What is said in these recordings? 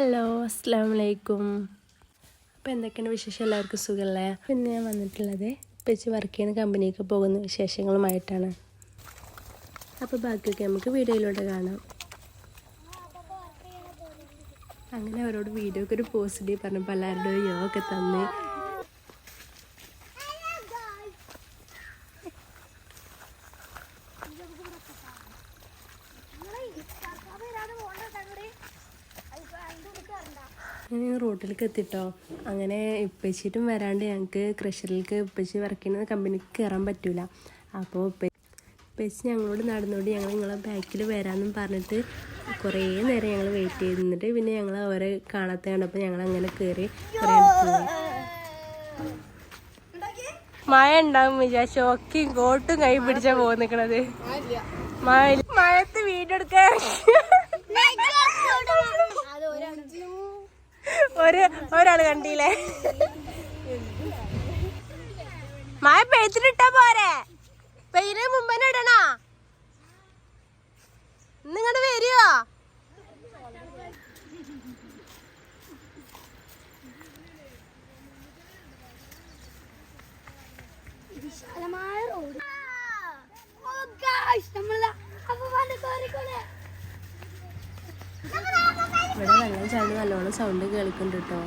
Hello അസ്സലാമലൈക്കും. അപ്പോൾ എന്തൊക്കെയാണ് വിശേഷം? എല്ലാവർക്കും സുഖമല്ലേ? പിന്നെ ഞാൻ വന്നിട്ടുള്ളത് ഇപ്പച്ചി വർക്ക് ചെയ്യുന്ന കമ്പനിക്ക് പോകുന്ന വിശേഷങ്ങളുമായിട്ടാണ്. അപ്പോൾ ബാക്കിയൊക്കെ നമുക്ക് വീഡിയോയിലൂടെ കാണാം. അങ്ങനെ അവരോട് വീഡിയോക്ക് ഒരു പോസിറ്റീവ് പറഞ്ഞപ്പോൾ എല്ലാവരുടെ ഒരു യോഗ തന്ന്. അങ്ങനെ റോട്ടിലേക്ക് എത്തിട്ടോ. അങ്ങനെ ഇപ്പച്ചിട്ടും വരാണ്ട് ഞങ്ങൾക്ക് ക്രഷറിലേക്ക് ഇപ്പച്ചി വർക്ക് ചെയ്യുന്ന കമ്പനിക്ക് കയറാൻ പറ്റൂല. അപ്പോൾ ഇപ്പച്ചി ഞങ്ങളോട് നടന്നുകൊണ്ട് ഞങ്ങൾ നിങ്ങളെ ബാക്കിൽ വരാമെന്നും പറഞ്ഞിട്ട് കുറേ നേരം ഞങ്ങൾ വെയിറ്റ് ചെയ്ത് നിന്നിട്ട് പിന്നെ ഞങ്ങൾ അവരെ കാണാത്ത കണ്ടപ്പോൾ ഞങ്ങൾ അങ്ങനെ കയറി കുറേ മഴ ഉണ്ടാവും വിചാരിച്ചു. ഒക്കെ കോട്ടും കൈ പിടിച്ചാ പോയി നിൽക്കണത്. മഴത്ത് വീടെടുക്കാൻ ഒരാള് കണ്ടില്ലേ? മഴ പെയ്ത്തിട്ടാ പോരെ, പെയ്യുന്നതിന് മുമ്പ് തന്നെ ഇടണോ? ഇന്നിങ്ങോട്ട് വരുവോ? ഇവിടെ വെള്ളം ചാടി നല്ലോണം സൗണ്ട് കേൾക്കുന്നുണ്ട് കേട്ടോ.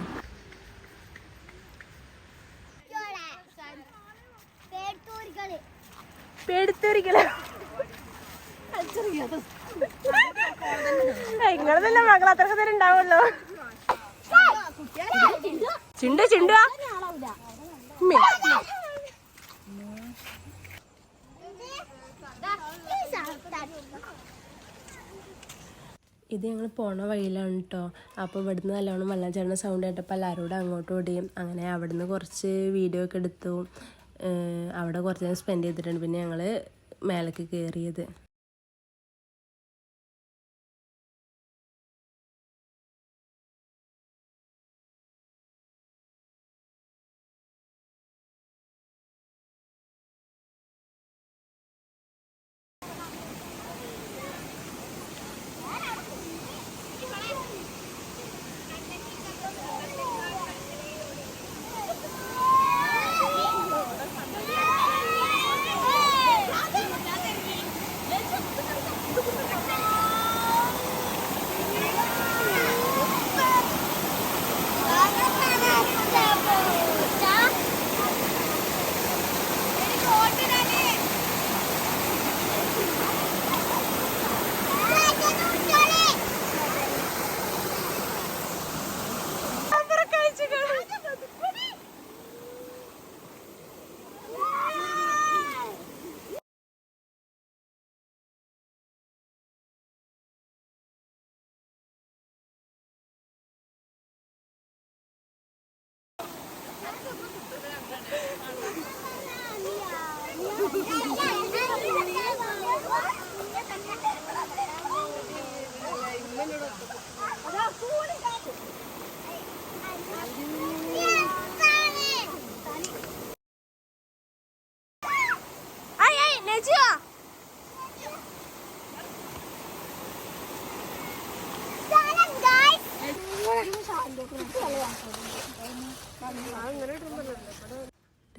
നിങ്ങളതല്ല മകൾ അത്രക്ക് തന്നെ ഉണ്ടാവുള്ളൂ. ചിണ്ട ചിണ്ട ഇത് ഞങ്ങൾ പോണ വഴിയിലാണ് കേട്ടോ. അപ്പോൾ ഇവിടുന്ന് നല്ലോണം വെള്ളം ചേർന്ന സൗണ്ട് കേട്ടപ്പോൾ എല്ലാവരോടും അങ്ങോട്ടും ഓടിയും. അങ്ങനെ അവിടുന്ന് കുറച്ച് വീഡിയോ ഒക്കെ എടുത്തു. അവിടെ കുറച്ച് നേരം സ്പെൻഡ് ചെയ്തിട്ടുണ്ട്. പിന്നെ ഞങ്ങൾ മേലേക്ക് കയറിയത്.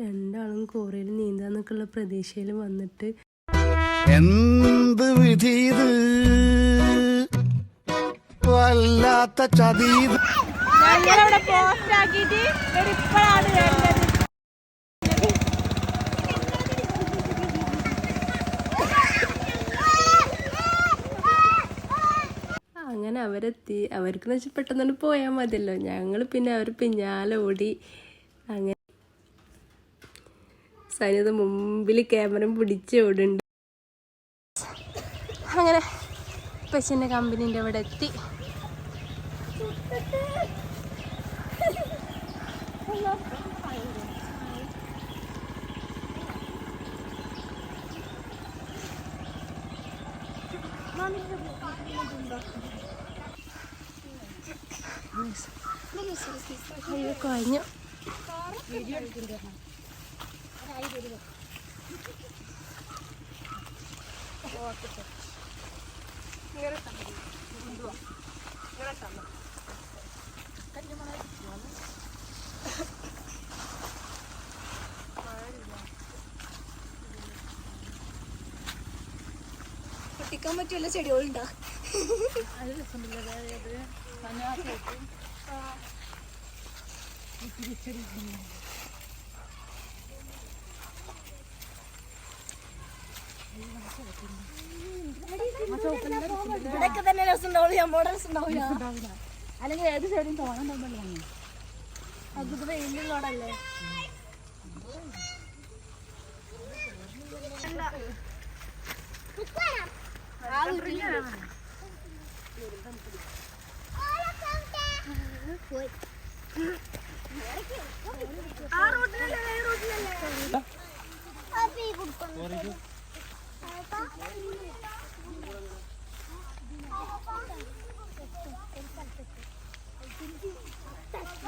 രണ്ടാളും കോറയിൽ നീന്താന്നൊക്കെയുള്ള പ്രതീക്ഷയിൽ വന്നിട്ട് എന്ത് വിധി വല്ലാത്ത ചതി. അങ്ങനെ അവരെത്തി. അവർക്കെന്ന് വെച്ചാൽ പെട്ടെന്ന് പോയാൽ മതിയല്ലോ. ഞങ്ങൾ പിന്നെ അവർ പിന്നാലെ ഓടി. അങ്ങനെ സൈനിക മുമ്പിൽ ക്യാമറ പിടിച്ച് ഓടുന്നുണ്ട്. അങ്ങനെ പശുവിൻ്റെ കമ്പനീൻ്റെ അവിടെ എത്തി. അയ്യോ കഴിഞ്ഞു. പൊട്ടിക്കാൻ പറ്റിയുള്ള ചെടികളുണ്ടോ? ഇവിടെയൊക്കെ തന്നെ രസം ഉണ്ടാവില്ല, നമ്മുടെ രസം ഉണ്ടാവില്ല. അല്ലെങ്കിൽ ഏത് സൈഡും തോന്നുന്നുണ്ടല്ലോ. അത് വെയിലുള്ളതല്ലേ.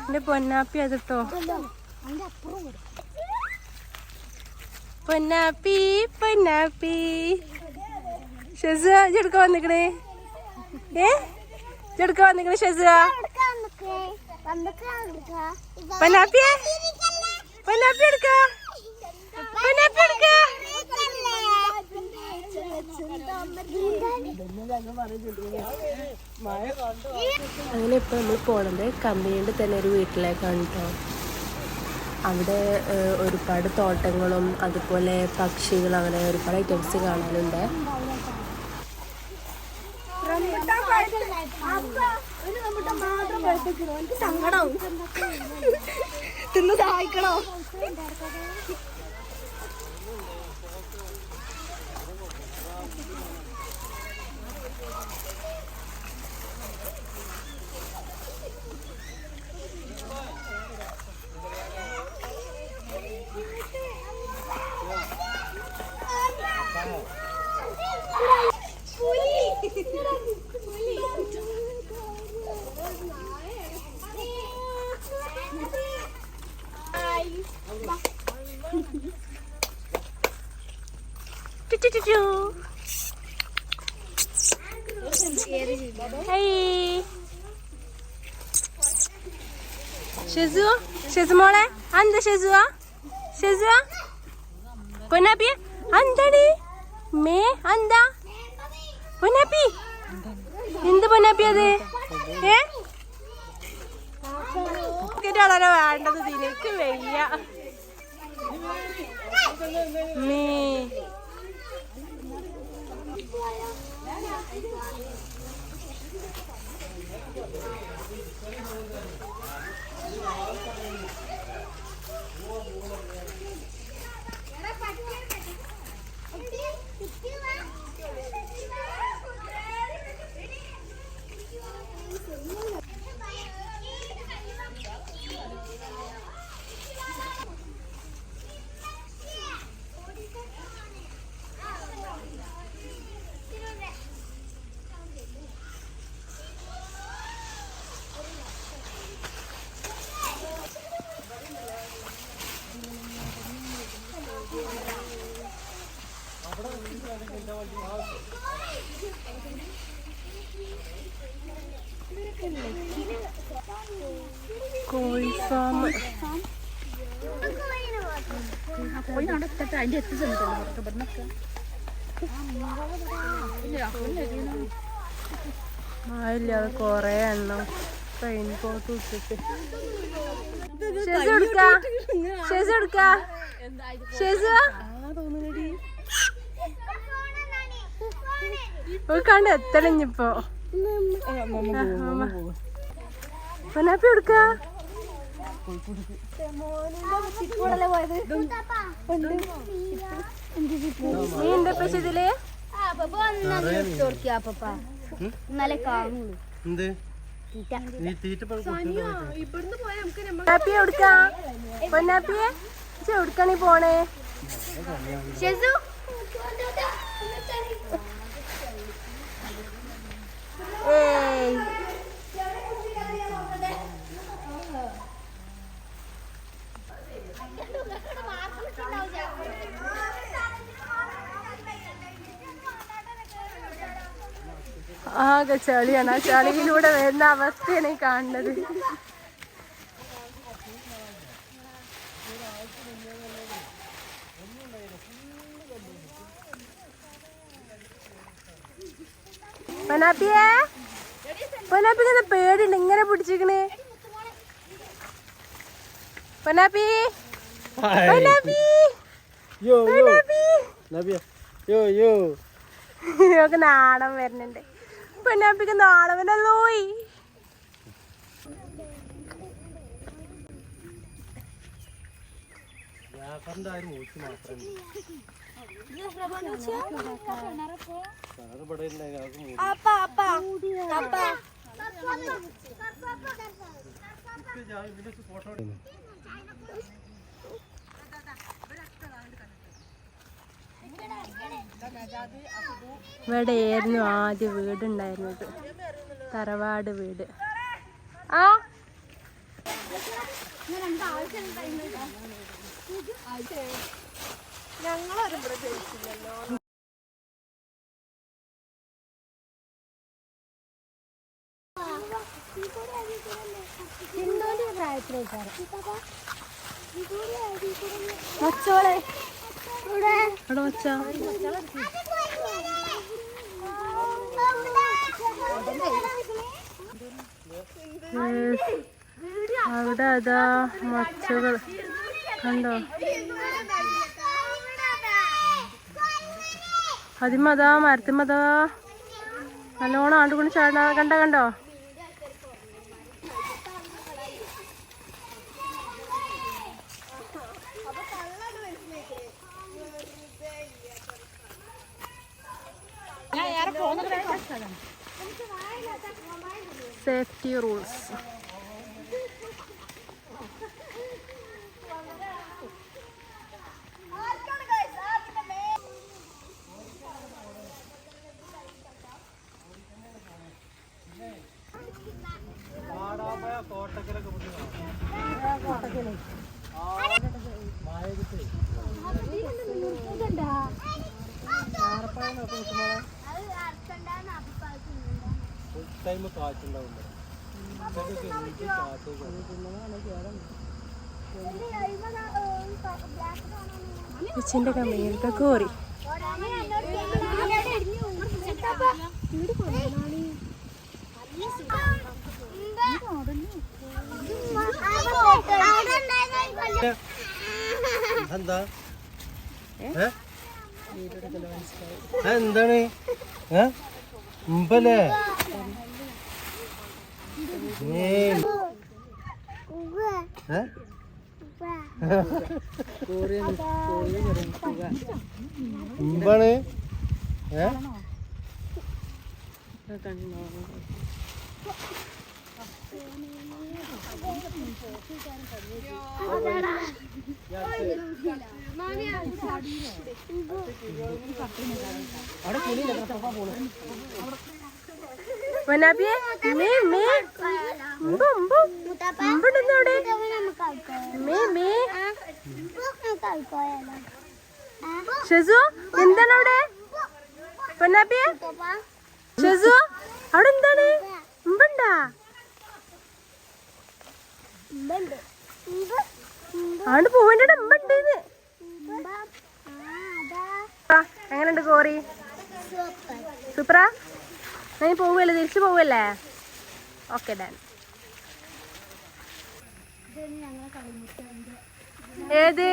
എന്റെ പൊന്നാപ്പി അതിട്ടോ, പൊന്നാപ്പി പൊന്നാപ്പി. ഷെസ ചെടുക്ക വന്നിക്കണേ, ചെടുക്ക വന്നിക്കണേ ഷെസ. പൊന്നാപ്പിയെ പൊന്നാപ്പി എടുക്ക, പൊന്നാപ്പി എടുക്ക. അങ്ങനെ ഇപ്പൊ നമ്മൾ പോണത് കമ്പനിയുടെ തന്നെ ഒരു വീട്ടിലേക്കാണ് കേട്ടോ. അവിടെ ഒരുപാട് തോട്ടങ്ങളും അതുപോലെ പക്ഷികൾ, അങ്ങനെ ഒരുപാട് ഐറ്റംസ് കാണാനുണ്ട്. തിന്ന് സഹായിക്കണോ? ഷെസു, ഷെസു മോളെ എന്താ ഷെസുവാ, ഷെസുവാ പൊന്നാപ്പി എന്താടി മേ എന്താ പൊന്നാപ്പി, എന്ത് പൊന്നാപ്പി അത്? വളരെ വേണ്ടത് നിനക്ക് വയ്യ മേ. കോഴിഫാം ആയില്ലാതെ കൊറേ എണ്ണം ട്രെയിൻ പോട്ട് ഇട്ടിട്ട്. കണ്ട് എത്തണിഞ്ഞിപ്പോ പൊന്നാപ്പി എടുക്ക. നീ എന്താ പക്ഷെ ഇതില് പൊന്നാപ്പി എടുക്ക, പൊന്നാപ്പിയെ എവിടുക്കാണീ പോണേ? ഏയ് ആകെ ചളിയാണ്. ആ ചളിയിലൂടെ വരുന്ന അവസ്ഥയാണ് ഈ കാണുന്നത്. പൊന്നാപ്പിയെ പൊന്നാപ്പിക്ക് പേടിണ്ട് ഇങ്ങനെ പിടിച്ചിക്കണേ. പൊന്നാപ്പി പൊന്നാപ്പി പൊന്നാപ്പി നാടൻ വരുന്നുണ്ട്. പൊന്നാപ്പിക്ക് നാടൻ വന്നല്ലോയി. ഇവിടെ ആയിരുന്നു ആദ്യ വീടുണ്ടായിരുന്നത്, തറവാട് വീട്. ആ മച്ചോളെ അവിടെ വച്ചാ അവിടെ അതാ മച്ചകൾ കണ്ടോ. അതിമതാ മരത്തിമതാ നല്ലോണം ആണ്ടുകൊണ്ട് ചാടാ. കണ്ടോ കണ്ടോ സേഫ്റ്റി റൂൾസ്. കൊച്ചിന്റെ കമ്പനിയിലൊക്കെ കോറി. എന്താണ് മുമ്പല്ലേ മുമ്പാണ് പൊന്നാപ്പിയെ ഷെസു എന്താണ് അവിടെ? പൊന്നാപ്പിയെ ഷെസു അവിടെ എന്താണ്? ഉമ്പണ്ടാ അവിടെ പോവേണ്ട ഉമ്പണ്ട്. എങ്ങനെയുണ്ട് കോറി? സൂപ്പറാ. നീ പോവല്ലേ, തിരിച്ചു പോവല്ലേ? Okay Dan. ഏത്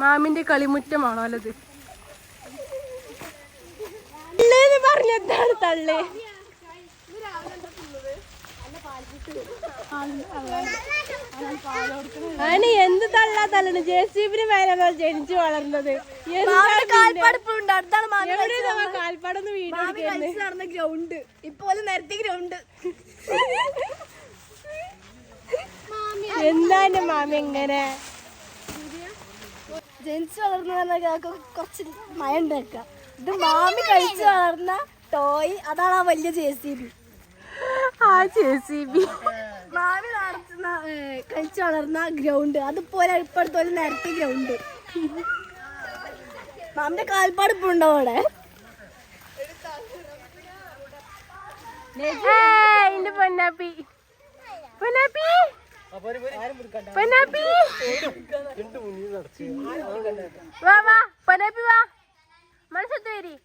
മാമിന്റെ കളിമുറ്റമാണോ അല്ലത്? പറഞ്ഞെന്താണ് തള്ളേ? ആണ് എന്ത് തള്ളാ തള്ളണ്? JCB മേലെ ജനിച്ചു വളർന്നത്. കാൽപ്പാടൊന്ന് വീട് ഗ്രൗണ്ട് ഇപ്പോലെ നേരത്തെ ഗ്രൗണ്ട്. എന്താ എന്റെ മാമി എങ്ങനെ ജനിച്ചു വളർന്ന കുറച്ച് മഴ ഉണ്ടാക്കുക. ഇത് മാമി കഴിച്ചു വളർന്ന ടോയ്, അതാണ് ആ വലിയ JCB. ആ JCB മാമി നടത്തുന്ന കഴിച്ചു വളർന്ന ഗ്രൗണ്ട്, അതുപോലെ ഇപ്പോഴത്തെ നേരത്തെ ഗ്രൗണ്ട്. മാമിന്റെ കാൽപ്പാട് ഇപ്പൊ ഉണ്ടോ അവിടെ? എന്റെ പൊന്നാപ്പി പൊന്നാപ്പി പൊന്നാപ്പി വാ വാ പൊന്നാപ്പി വാ മനസ്സത്ത് വരി.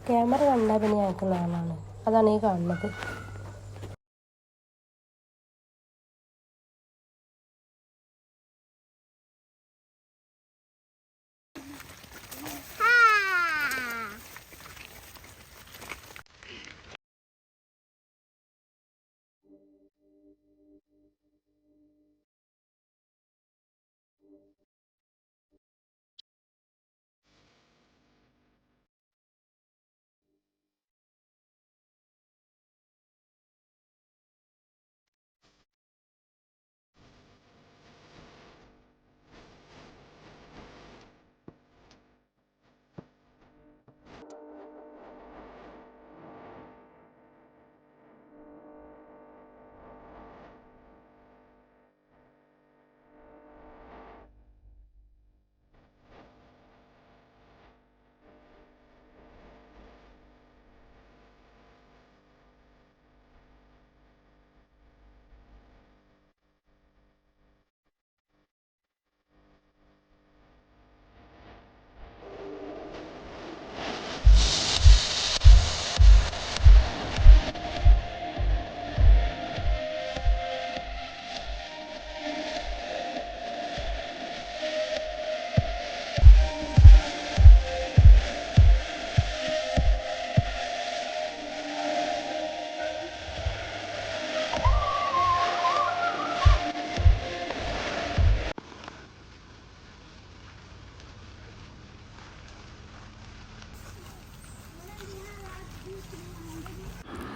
ക്യാമറ കണ്ടാൽ പിന്നെ ഞങ്ങൾക്ക് നാളാണ്, അതാണ് ഈ കാണുന്നത്.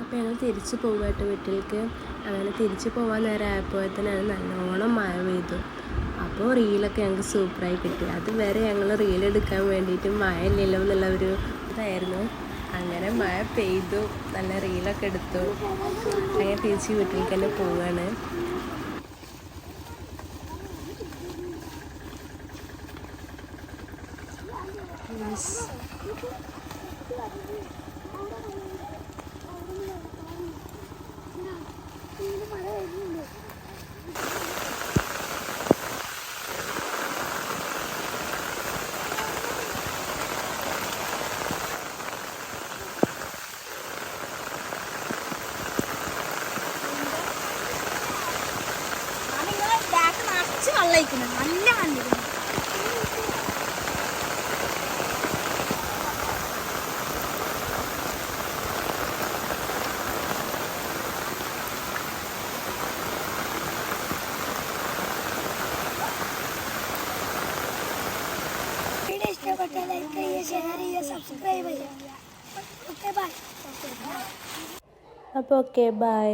അപ്പോൾ ഞങ്ങൾ തിരിച്ച് പോവുകയായിട്ട് വീട്ടിലേക്ക്. അങ്ങനെ തിരിച്ച് പോകാൻ നേരം ആയപ്പോഴത്തേനാണ് നല്ലോണം മഴ പെയ്തു. അപ്പോൾ റീലൊക്കെ ഞങ്ങൾക്ക് സൂപ്പറായി കിട്ടി. അതുവരെ ഞങ്ങൾ റീലെടുക്കാൻ വേണ്ടിയിട്ട് മഴ ഇല്ലല്ലോ എന്നുള്ള ഒരു ഇതായിരുന്നു. അങ്ങനെ മഴ പെയ്തു, നല്ല റീലൊക്കെ എടുത്തു. അങ്ങനെ തിരിച്ച് വീട്ടിലേക്ക് തന്നെ പോവുകയാണ്. നല്ല കണ്ടിരുന്നു. വീഡിയോ ഇഷ്ടപ്പെട്ടാൽ ലൈക്ക് ചെയ്യുക, ഷെയർ ചെയ്യുക, സബ്സ്ക്രൈബ് ചെയ്യുക. Okay bye. അപ്പോൾ ഓക്കെ ബൈ.